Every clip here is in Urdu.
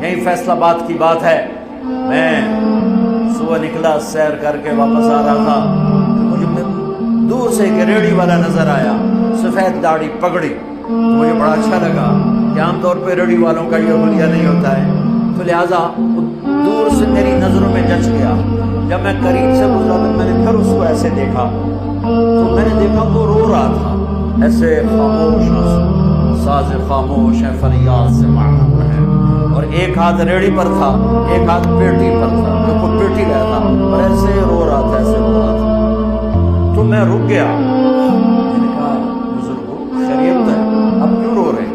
یہیں فیصل آباد کی بات ہے، میں صبح نکلا سیر کر کے واپس آ رہا تھا، مجھے دور سے ایک ریڑھی والا نظر آیا، سفید داڑھی پگڑی، مجھے بڑا اچھا لگا کہ عام طور پہ ریڑھی والوں کا یہ حلیہ نہیں ہوتا ہے، تو لہٰذا دور سے میری نظروں میں جچ گیا۔ جب میں قریب سے گزرا تو میں نے پھر اس کو ایسے دیکھا، تو میں نے دیکھا وہ رو رہا تھا، ایسے خاموش، ساز خاموش ہے، فریاد سے معمور ہے، اور ایک ہاتھ ریڑھی پر تھا، ایک ہاتھ پیٹی پر تھا، جو کو پیٹی رہا تھا، اور ایسے رو رہا تھا، ایسے رو رہا تھا۔ تو میں رک گیا، میں نے کہا بزرگو خیریت ہے، اب کیوں رو رہے؟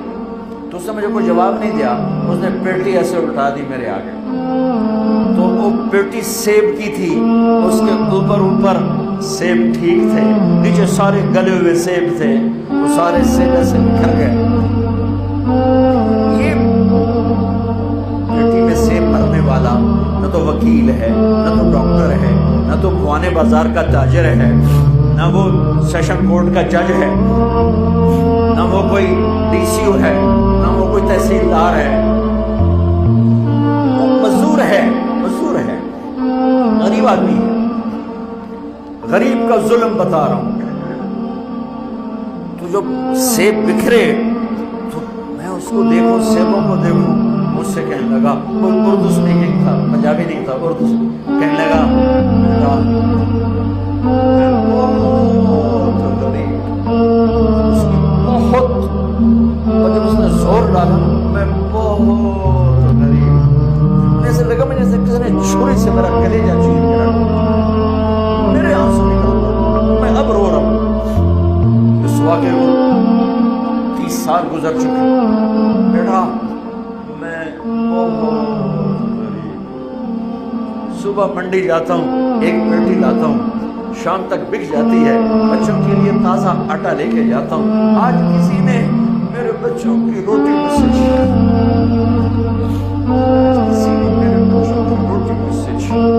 تو اس نے مجھے کوئی جواب نہیں دیا، اس نے پیٹی ایسے اٹھا دی میرے آگے، تو وہ پیٹی سیب کی تھی، اس کے اوپر سیب ٹھیک تھے، نیچے سارے گلے ہوئے سیب تھے، وہ سارے سیب ایسے بکھر گئے۔ یہ پیٹی میں سیب بھرنے والا نہ تو وکیل ہے، نہ تو ڈاکٹر ہے، نہ تو خوانے بازار کا تاجر ہے، نہ وہ سیشن کورٹ کا جج ہے، نہ وہ کوئی ڈی سی او ہے، نہ وہ کوئی تحصیلدار ہے، مزدور ہے، غریب آدمی ہے۔ غریب کا ظلم بتا رہا ہوں، تو جب سیب بکھرے تو میں اس کو دیکھوں، سیبوں کو دیکھوں، مجھ سے کہنے لگا، اردو اسپیکنگ تھا، پنجابی نہیں تھا، اردو کہنے لگا، اور جب اس نے زور ڈالا میں بہت غریب، ایسے لگا مجھے جیسے کسی نے چھری سے میرا کلیجہ چیر گیا، میرے آنسو نکل، میں اب رو رہا ہوں۔ اس واقعے کو 30 سال گزر چکے، بیٹا میں بہت غریب، صبح منڈی جاتا ہوں، ایک پیٹی لاتا ہوں، شام تک بک جاتی ہے، بچوں کے لیے تازہ آٹا لے کے جاتا ہوں، آج کسی نے میرے بچوں کی روٹی مجھ سے چھین، کسی نے میرے بچوں کی روٹی مجھ سے چھین،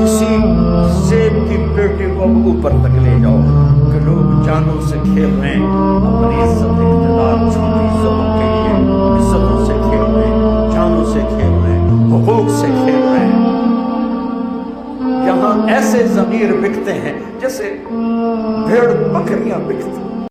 اسی سیب کی پیٹی کو اب اوپر تک لے جاؤ کہ لوگ جانوں سے کھیل رہے ہیں، اپنی عزت اقتدار چھوٹی عزتوں کے لیے عزتوں سے کھیل رہے ہیں، جانوں سے کھیل رہے ہیں، حقوق سے کھیل رہے ہیں۔ یہاں ایسے ضمیر بکتے ہیں جیسے بھیڑ بکریاں بکتی